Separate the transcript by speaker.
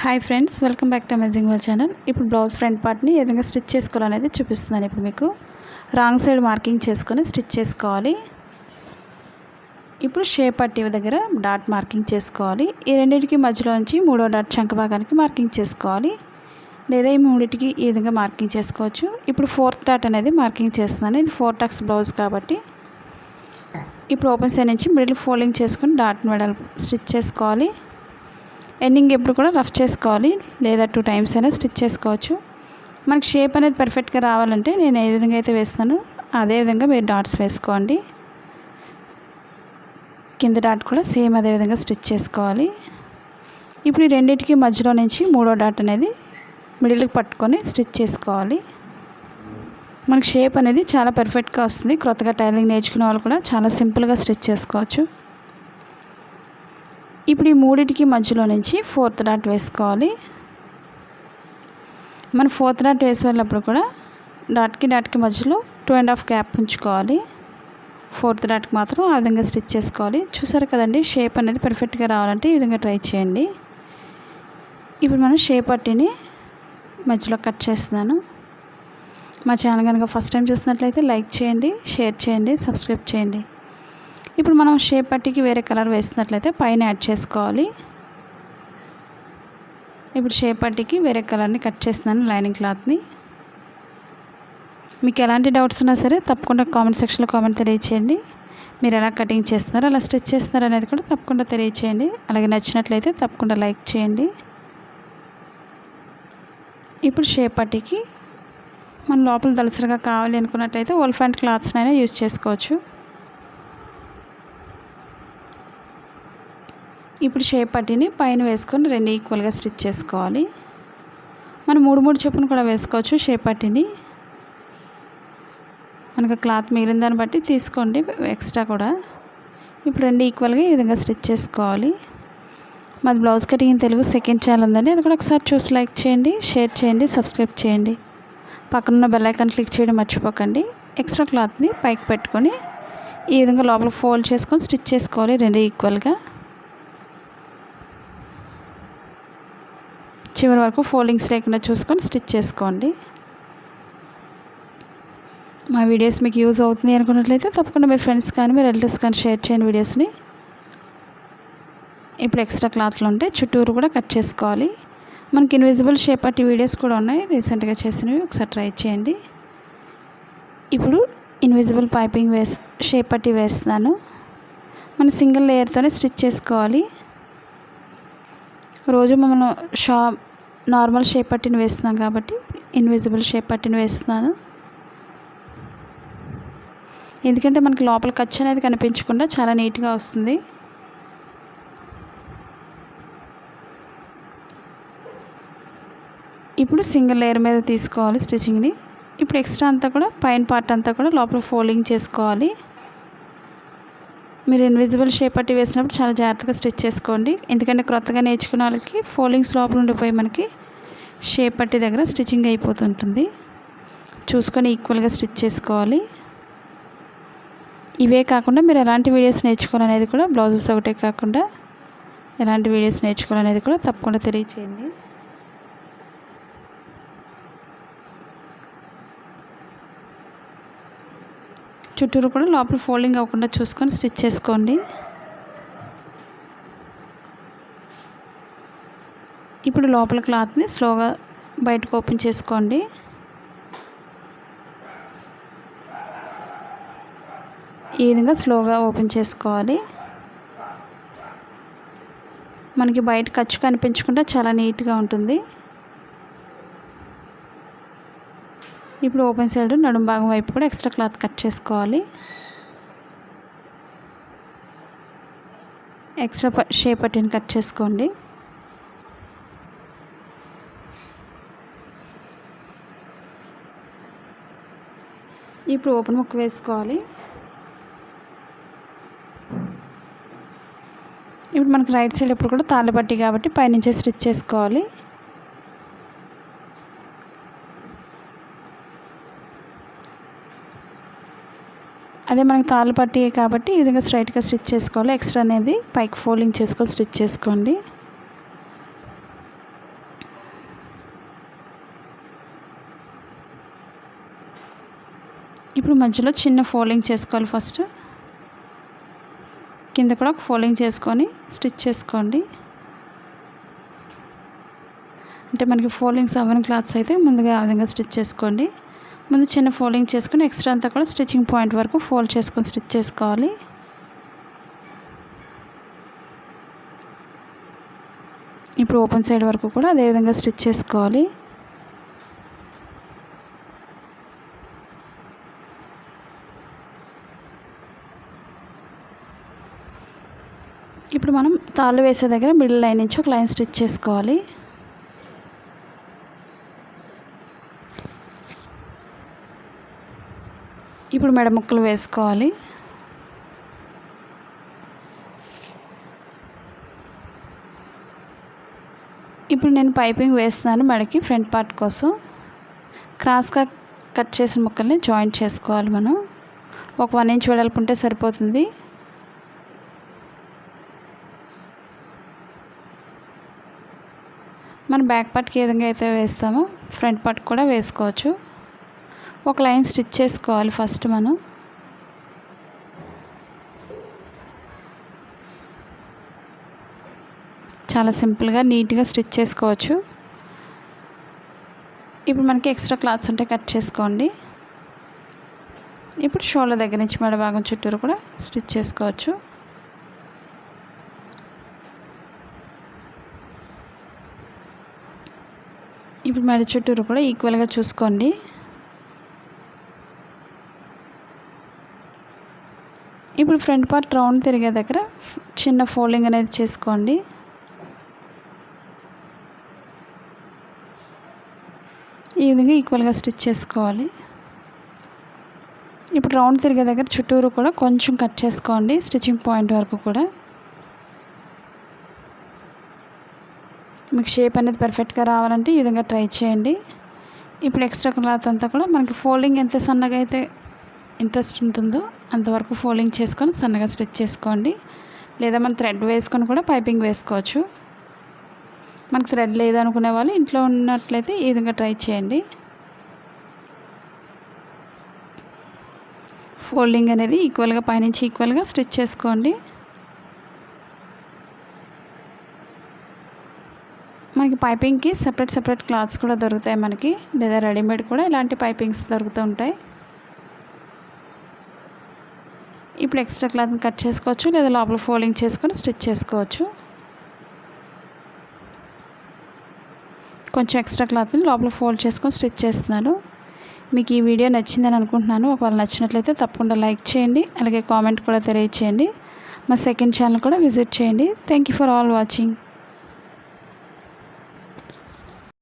Speaker 1: Hi friends, welcome back to amazing world channel. ఇప్పుడు blouse front పార్ట్ని ఏ విధంగా stitch చేసుకోవాలనేది చూపిస్తున్నాను. ఇప్పుడు మీకు రాంగ్ సైడ్ మార్కింగ్ చేసుకొని స్టిచ్ చేసుకోవాలి. ఇప్పుడు షేప్ పట్టి దగ్గర డాట్ మార్కింగ్ చేసుకోవాలి. ఈ రెండింటికి మధ్యలో నుంచి మూడో డాట్ చంక భాగానికి మార్కింగ్ చేసుకోవాలి, లేదా ఈ మూడింటికి ఈ విధంగా మార్కింగ్ చేసుకోవచ్చు. ఇప్పుడు ఫోర్త్ డాట్ అనేది మార్కింగ్ చేస్తున్నాను. ఇది 4 టక్స్ బ్లౌజ్ కాబట్టి ఇప్పుడు ఓపెన్ సైడ్ నుంచి మిడిల్ ఫోల్డింగ్ చేసుకుని డాట్ మెడల్ స్టిచ్ చేసుకోవాలి. ఎండింగ్ ఎప్పుడు కూడా రఫ్ చేసుకోవాలి, లేదా 2 టైమ్స్ అయినా స్టిచ్ చేసుకోవచ్చు. మనకి షేప్ అనేది పర్ఫెక్ట్గా రావాలంటే నేను ఏ విధంగా అయితే వేస్తానో అదే విధంగా మీరు డాట్స్ వేసుకోండి. కింద డాట్ కూడా సేమ్ అదే విధంగా స్టిచ్ చేసుకోవాలి. ఇప్పుడు ఈ రెండింటికి మధ్యలో నుంచి మూడో డాట్ అనేది మిడిల్కి పట్టుకొని స్టిచ్ చేసుకోవాలి. మనకి షేప్ అనేది చాలా పర్ఫెక్ట్గా వస్తుంది. కొత్తగా టైలరింగ్ నేర్చుకునే వాళ్ళు కూడా చాలా సింపుల్గా స్టిచ్ చేసుకోవచ్చు. ఇప్పుడు ఈ మూడింటికి మధ్యలో నుంచి 4th డాట్ వేసుకోవాలి. మనం 4th డాట్ వేసేటప్పుడు కూడా డాట్కి మధ్యలో 2.5 గ్యాప్ ఉంచుకోవాలి. 4th డాట్కి మాత్రం ఆ విధంగా స్టిచ్ చేసుకోవాలి. చూసారు కదండి, షేప్ అనేది పర్ఫెక్ట్గా రావాలంటే ఈ విధంగా ట్రై చేయండి. ఇప్పుడు మనం షేప్ పట్టిని మధ్యలో కట్ చేస్తున్నాను. మా ఛానల్ కనుక ఫస్ట్ టైం చూసినట్లయితే లైక్ చేయండి, షేర్ చేయండి, సబ్స్క్రైబ్ చేయండి. ఇప్పుడు మనం షేప్ పట్టికి వేరే కలర్ వేస్తున్నట్లయితే పైన యాడ్ చేసుకోవాలి. ఇప్పుడు షేప్ పట్టికి వేరే కలర్ని కట్ చేస్తున్నాను, లైనింగ్ క్లాత్ని. మీకు ఎలాంటి డౌట్స్ ఉన్నా సరే తప్పకుండా కామెంట్ సెక్షన్లో కామెంట్ తెలియచేయండి. మీరు ఎలా కటింగ్ చేస్తున్నారో అలా స్టిచ్ చేస్తున్నారో అనేది కూడా తప్పకుండా తెలియచేయండి. అలాగే నచ్చినట్లయితే తప్పకుండా లైక్ చేయండి. ఇప్పుడు షేప్ పట్టికి మనం లోపల దళసరిగా కావాలి అనుకున్నట్లయితే ఓల్ఫాంట్ క్లాత్స్ని అయినా యూజ్ చేసుకోవచ్చు. ఇప్పుడు షేప్ పట్టిని పైన వేసుకొని 2 ఈక్వల్గా స్టిచ్ చేసుకోవాలి. మనం 3 చొప్పున కూడా వేసుకోవచ్చు. షేప్ పట్టిని మనకు క్లాత్ మిగిలిన దాన్ని బట్టి తీసుకోండి ఎక్స్ట్రా కూడా. ఇప్పుడు 2 ఈక్వల్గా ఈ విధంగా స్టిచ్ చేసుకోవాలి. మాది blouse cutting Telugu second channel ఉందండి, అది కూడా ఒకసారి చూసి లైక్ చేయండి, షేర్ చేయండి, సబ్స్క్రైబ్ చేయండి. పక్కనున్న బెల్ ఐకాన్ క్లిక్ చేయడం మర్చిపోకండి. ఎక్స్ట్రా క్లాత్ని పైకి పెట్టుకొని ఈ విధంగా లోపల ఫోల్డ్ చేసుకొని స్టిచ్ చేసుకోవాలి 2 ఈక్వల్గా. చివరి వరకు ఫోల్డింగ్స్ లేకుండా చూసుకొని స్టిచ్ చేసుకోండి. మా వీడియోస్ మీకు యూజ్ అవుతుంది అనుకున్నట్లయితే తప్పకుండా మీ ఫ్రెండ్స్ కానీ మీ రిలేటివ్స్ కానీ షేర్ చేయండి వీడియోస్ని. ఇప్పుడు ఎక్స్ట్రా క్లాత్లు ఉంటే చుట్టూరు కూడా కట్ చేసుకోవాలి. మనకి ఇన్విజిబుల్ షేప్ పట్టి వీడియోస్ కూడా ఉన్నాయి, రీసెంట్గా చేసినవి, ఒకసారి ట్రై చేయండి. ఇప్పుడు ఇన్విజిబుల్ పైపింగ్ షేప్ పట్టి వేస్తున్నాను. మనం సింగిల్ లేయర్తోనే స్టిచ్ చేసుకోవాలి. రోజు మనం నార్మల్ షేప్ పట్టిని వేస్తున్నాం కాబట్టి ఇన్విజిబుల్ షేప్ పట్టిని వేస్తున్నాను. ఎందుకంటే మనకి లోపల ఖర్చు అనేది కనిపించకుండా చాలా నీట్గా వస్తుంది. ఇప్పుడు సింగిల్ లేయర్ మీద తీసుకోవాలి స్టిచ్చింగ్ని. ఇప్పుడు ఎక్స్ట్రా అంతా కూడా పైన పార్ట్ అంతా కూడా లోపల ఫోల్డింగ్ చేసుకోవాలి. మీరు ఇన్విజిబుల్ షేప్ పట్టి వేసినప్పుడు చాలా జాగ్రత్తగా స్టిచ్ చేసుకోండి. ఎందుకంటే కొత్తగా నేర్చుకునే వాళ్ళకి ఫోల్డింగ్స్ లోపల ఉండిపోయి మనకి షేప్ పట్టి దగ్గర స్టిచ్చింగ్ అయిపోతుంటుంది. చూసుకొని ఈక్వల్గా స్టిచ్ చేసుకోవాలి. ఇవే కాకుండా మీరు ఎలాంటి వీడియోస్ నేర్చుకోవాలనేది కూడా, బ్లౌజెస్ ఒకటే కాకుండా ఎలాంటి వీడియోస్ నేర్చుకోవాలనేది కూడా తప్పకుండా తెలియచేయండి. చుట్టూరు కూడా లోపల ఫోల్డింగ్ అవ్వకుండా చూసుకొని స్టిచ్ చేసుకోండి. ఇప్పుడు లోపల క్లాత్ని స్లోగా బయటకు ఓపెన్ చేసుకోండి. ఈ విధంగా స్లోగా ఓపెన్ చేసుకోవాలి. మనకి బయట ఖర్చు కనిపించకుండా చాలా నీట్గా ఉంటుంది. ఇప్పుడు ఓపెన్ సైడ్ నడుము భాగం వైపు కూడా ఎక్స్ట్రా క్లాత్ కట్ చేసుకోవాలి. ఎక్స్ట్రా షేప్ పట్టిని కట్ చేసుకోండి. ఇప్పుడు ఓపెన్ ముక్క వేసుకోవాలి. ఇప్పుడు మనకి రైట్ సైడ్ ఎప్పుడు కూడా తాళ్ళ పట్టి కాబట్టి పైనుంచే స్టిచ్ చేసుకోవాలి. అదే మనకి తాళ్ళు పట్టి కాబట్టి ఈ విధంగా స్ట్రైట్గా స్టిచ్ చేసుకోవాలి. ఎక్స్ట్రా అనేది పైకి ఫోల్డింగ్ చేసుకొని స్టిచ్ చేసుకోండి. ఇప్పుడు మధ్యలో చిన్న ఫోల్డింగ్ చేసుకోవాలి. ఫస్ట్ కింద కూడా ఒక ఫోల్డింగ్ చేసుకొని స్టిచ్ చేసుకోండి. అంటే మనకి ఫోల్డింగ్స్ అవ్వని క్లాత్స్ అయితే ముందుగా ఆ విధంగా స్టిచ్ చేసుకోండి. ముందు చిన్న ఫోల్డింగ్ చేసుకొని ఎక్స్ట్రా అంతా కూడా స్టిచ్చింగ్ పాయింట్ వరకు ఫోల్డ్ చేసుకొని స్టిచ్ చేసుకోవాలి. ఇప్పుడు ఓపెన్ సైడ్ వరకు కూడా అదేవిధంగా స్టిచ్ చేసుకోవాలి. ఇప్పుడు మనం తాళ్ళు వేసే దగ్గర మిడిల్ లైన్ నుంచి ఒక లైన్ స్టిచ్ చేసుకోవాలి. ఇప్పుడు మెడ ముక్కలు వేసుకోవాలి. ఇప్పుడు నేను పైపింగ్ వేస్తున్నాను మెడకి ఫ్రంట్ పార్ట్ కోసం. క్రాస్గా కట్ చేసిన ముక్కల్ని జాయింట్ చేసుకోవాలి. మనం ఒక 1 ఇంచ్ వెడల్పు ఉంటే సరిపోతుంది. మనం బ్యాక్ పార్ట్కి ఏ విధంగా అయితే వేస్తామో ఫ్రంట్ పార్ట్ కూడా వేసుకోవచ్చు. ఒక లైన్ స్టిచ్ చేసుకోవాలి ఫస్ట్ మనం. చాలా సింపుల్గా నీట్గా స్టిచ్ చేసుకోవచ్చు. ఇప్పుడు మనకి ఎక్స్ట్రా క్లాత్స్ ఉంటే కట్ చేసుకోండి. ఇప్పుడు షోల్డర్ దగ్గర నుంచి మెడ భాగం చుట్టూరు కూడా స్టిచ్ చేసుకోవచ్చు. ఇప్పుడు మెడ చుట్టూరు కూడా ఈక్వల్గా చూసుకోండి. ఇప్పుడు ఫ్రంట్ పార్ట్ రౌండ్ తిరిగే దగ్గర చిన్న ఫోల్డింగ్ అనేది చేసుకోండి. ఈ విధంగా ఈక్వల్గా స్టిచ్ చేసుకోవాలి. ఇప్పుడు రౌండ్ తిరిగే దగ్గర చుట్టూరు కూడా కొంచెం కట్ చేసుకోండి స్టిచ్చింగ్ పాయింట్ వరకు కూడా. మీకు షేప్ అనేది పర్ఫెక్ట్గా రావాలంటే ఈ విధంగా ట్రై చేయండి. ఇప్పుడు ఎక్స్ట్రా క్లాత్ అంతా కూడా మనకి ఫోల్డింగ్ ఎంత సన్నగా అయితే ఇంట్రెస్ట్ ఉంటుందో అంతవరకు ఫోల్డింగ్ చేసుకొని సన్నగా స్టిచ్ చేసుకోండి. లేదా మనం థ్రెడ్ వేసుకొని కూడా పైపింగ్ వేసుకోవచ్చు. మనకు థ్రెడ్ లేదనుకునే వాళ్ళు ఇంట్లో ఉన్నట్లయితే ఈ విధంగా ట్రై చేయండి. ఫోల్డింగ్ అనేది ఈక్వల్గా పైనుంచి ఈక్వల్గా స్టిచ్ చేసుకోండి. మనకి పైపింగ్కి సెపరేట్ క్లాత్స్ కూడా దొరుకుతాయి మనకి, లేదా రెడీమేడ్ కూడా ఇలాంటి పైపింగ్స్ దొరుకుతూ ఉంటాయి. ఇప్పుడు ఎక్స్ట్రా క్లాత్ని కట్ చేసుకోవచ్చు, లేదా లోపల ఫోల్డింగ్ చేసుకొని స్టిచ్ చేసుకోవచ్చు. కొంచెం ఎక్స్ట్రా క్లాత్ని లోపల ఫోల్డ్ చేసుకొని స్టిచ్ చేస్తున్నాను. మీకు ఈ వీడియో నచ్చిందని అనుకుంటున్నాను. ఒకవేళ నచ్చినట్లయితే తప్పకుండా లైక్ చేయండి, అలాగే కామెంట్ కూడా తెలియచేయండి. మా సెకండ్ ఛానల్ కూడా విజిట్ చేయండి. Thank you for all watching.